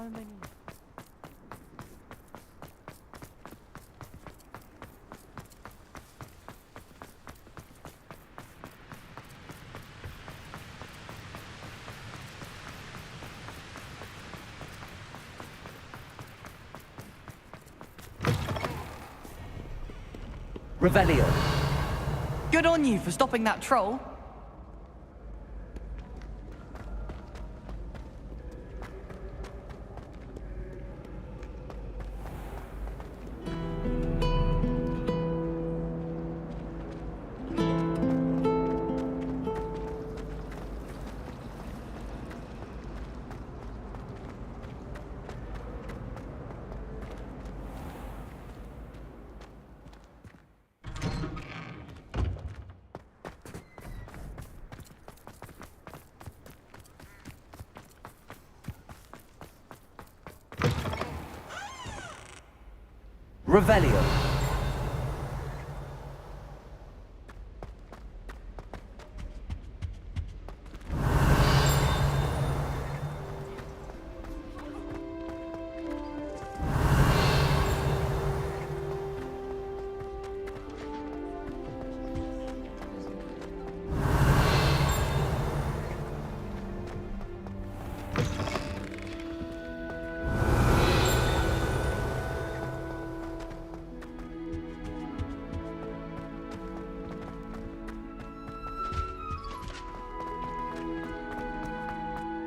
many. Revelio. Good on you for stopping that troll. Revelio.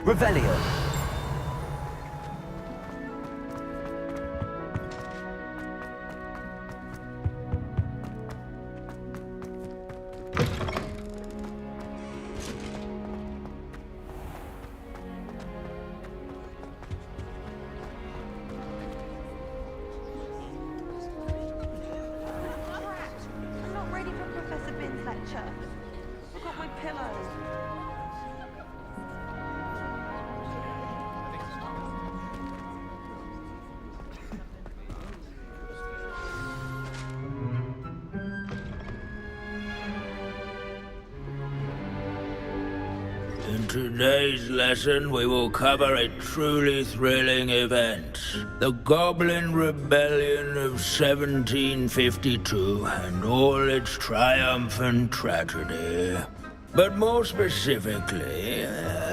Revelio. I'm not ready for Professor Bin's lecture. I've got my pillow. In today's lesson, we will cover a truly thrilling event. The Goblin Rebellion of 1752 and all its triumphant tragedy. But more specifically,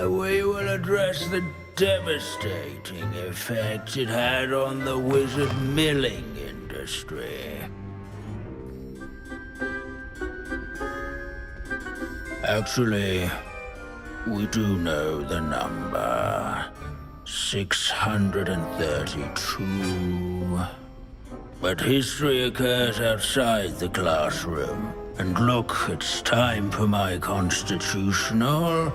we will address the devastating effect it had on the wizard milling industry. Actually, we do know the number. 632. But history occurs outside the classroom. And look, it's time for my constitutional.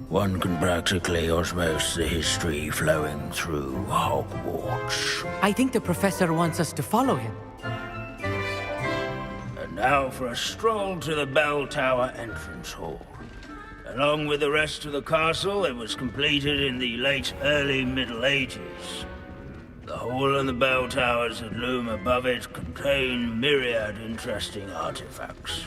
One can practically osmose the history flowing through Hogwarts. I think the professor wants us to follow him. And now for a stroll to the Bell Tower entrance hall. Along with the rest of the castle, it was completed in the early Middle Ages. The hall and the bell towers that loom above it contain myriad interesting artifacts.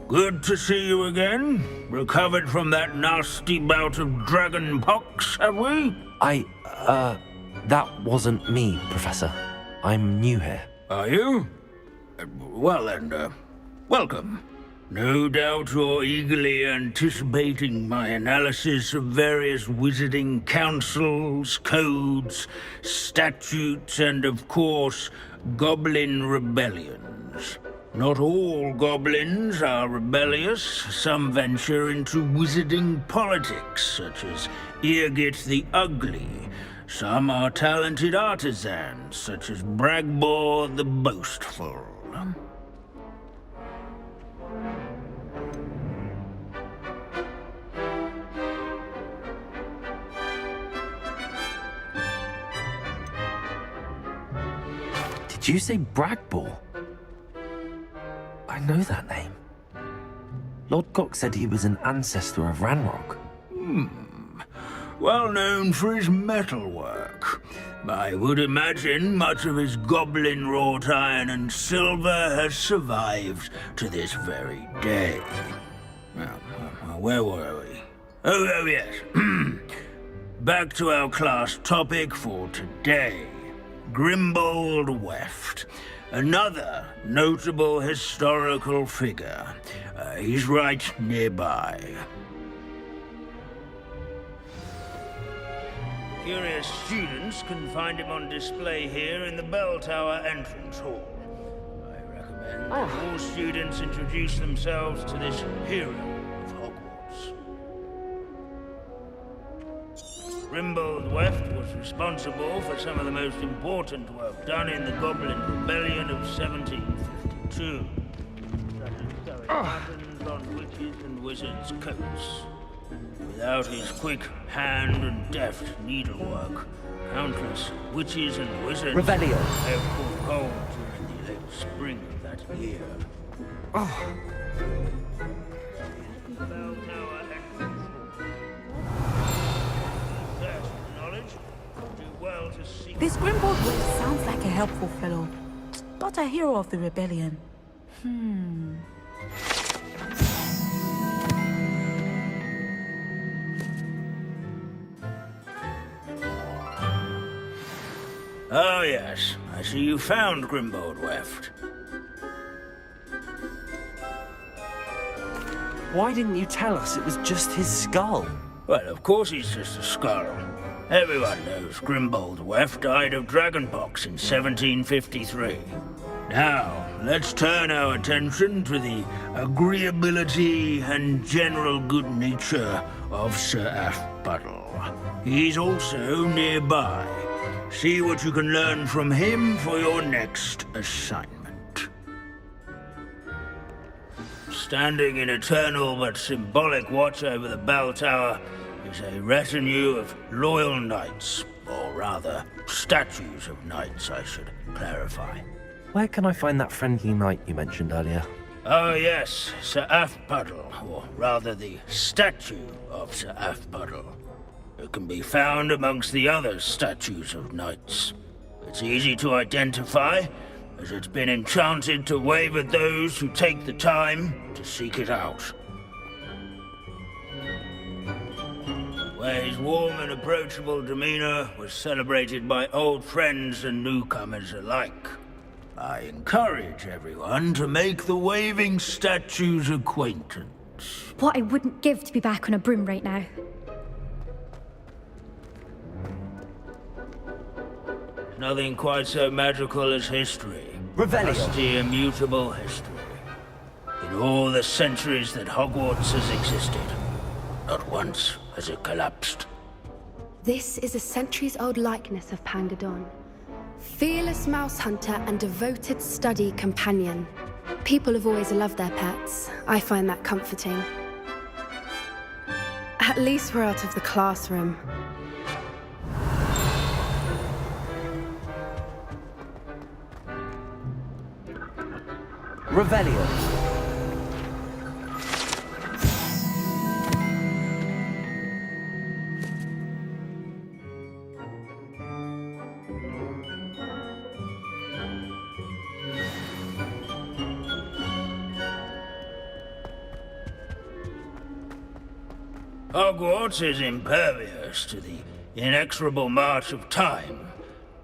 Good to see you again. Recovered from that nasty bout of dragon pox, have we? That wasn't me, Professor. I'm new here. Are you? Well then, welcome. No doubt you're eagerly anticipating my analysis of various wizarding councils, codes, statutes, and of course, goblin rebellions. Not all goblins are rebellious. Some venture into wizarding politics, such as Eargit the Ugly. Some are talented artisans, such as Bragbor the Boastful. Did you say Bragbor? I know that name. Lord Gok said he was an ancestor of Ranrock. well known for his metalwork. I would imagine much of his goblin wrought iron and silver has survived to this very day. Well, where were we? Oh yes. Back to our class topic for today. Grimbold Weft. Another notable historical figure. He's right nearby. Curious students can find him on display here in the Bell Tower entrance hall. I recommend that all students introduce themselves to this hero of Hogwarts. Grimbold Weft was responsible for some of the most important work done in the Goblin Rebellion of 1752. Studied patterns on witches and wizards' coats. Without his quick hand and deft needlework, countless witches and wizards Revelio. have caught cold during the late spring of that year. Bell Tower entrance hall. Thirst for knowledge, do well to seek. This Grimbold West sounds like a helpful fellow, but a hero of the rebellion. Oh yes, I see you found Grimbold Weft. Why didn't you tell us it was just his skull? Well, of course he's just a skull. Everyone knows Grimbold Weft died of dragonpox in 1753. Now, let's turn our attention to the agreeability and general good nature of Sir Aphbuttle. He's also nearby. See what you can learn from him for your next assignment. Standing in eternal but symbolic watch over the bell tower is a retinue of loyal knights, or rather, statues of knights, I should clarify. Where can I find that friendly knight you mentioned earlier? Oh yes, Sir Aphbuttle, or rather the statue of Sir Aphbuttle. It can be found amongst the other statues of knights. It's easy to identify, as it's been enchanted to wave at those who take the time to seek it out. Where his warm and approachable demeanor was celebrated by old friends and newcomers alike. I encourage everyone to make the waving statue's acquaintance. What I wouldn't give to be back on a broom right now. Nothing quite so magical as history. Revelio. Rusty, immutable history. In all the centuries that Hogwarts has existed, not once has it collapsed. This is a centuries-old likeness of Pangadon. Fearless mouse hunter and devoted study companion. People have always loved their pets. I find that comforting. At least we're out of the classroom. Revelio. Hogwarts is impervious to the inexorable march of time.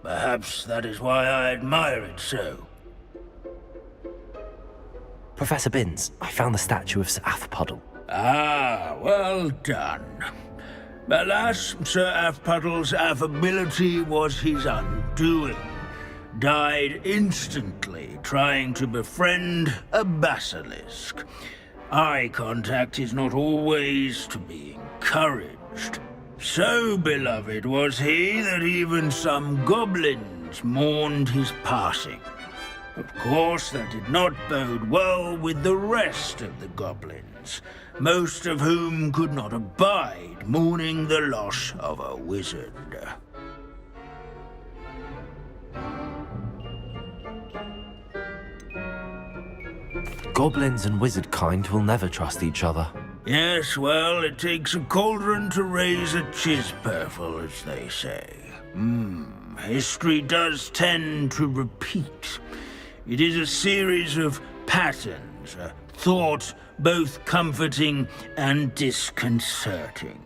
Perhaps that is why I admire it so. Professor Binns, I found the statue of Sir Aphbuttle. Ah, well done. Alas, Sir Aphbuttle's affability was his undoing. Died instantly trying to befriend a basilisk. Eye contact is not always to be encouraged. So beloved was he that even some goblins mourned his passing. Of course, that did not bode well with the rest of the goblins, most of whom could not abide mourning the loss of a wizard. Goblins and wizard kind will never trust each other. Yes, well, it takes a cauldron to raise a chisperful, as they say. History does tend to repeat. It is a series of patterns, a thought both comforting and disconcerting.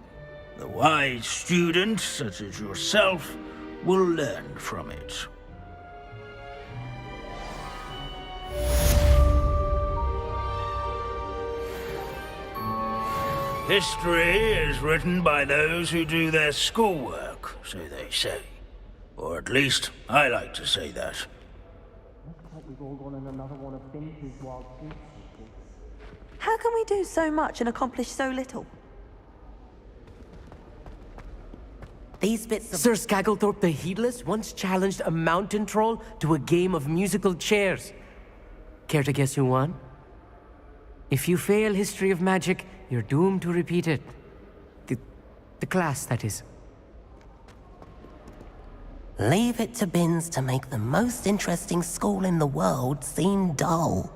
The wise student, such as yourself, will learn from it. History is written by those who do their schoolwork, so they say. Or at least, I like to say that. How can we do so much and accomplish so little? These bits of... Sir Skagglethorpe the Heedless once challenged a mountain troll to a game of musical chairs. Care to guess who won? If you fail History of Magic, you're doomed to repeat it. The class, that is. Leave it to Binns to make the most interesting school in the world seem dull.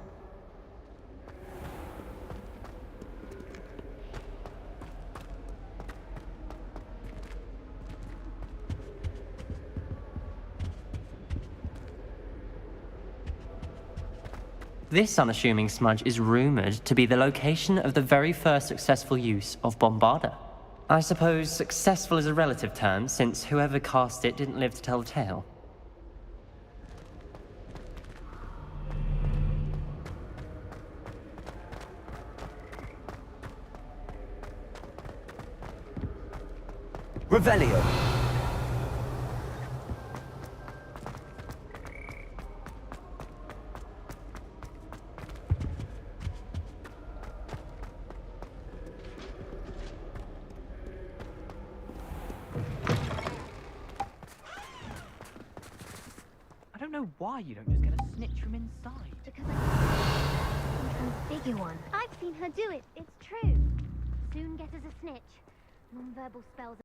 This unassuming smudge is rumoured to be the location of the very first successful use of Bombarda. I suppose successful is a relative term, since whoever cast it didn't live to tell the tale. Revelio. I don't know why you don't just get a snitch from inside. Because I configure one. I've seen her do it. It's true. Soon get us a snitch. Non-verbal spells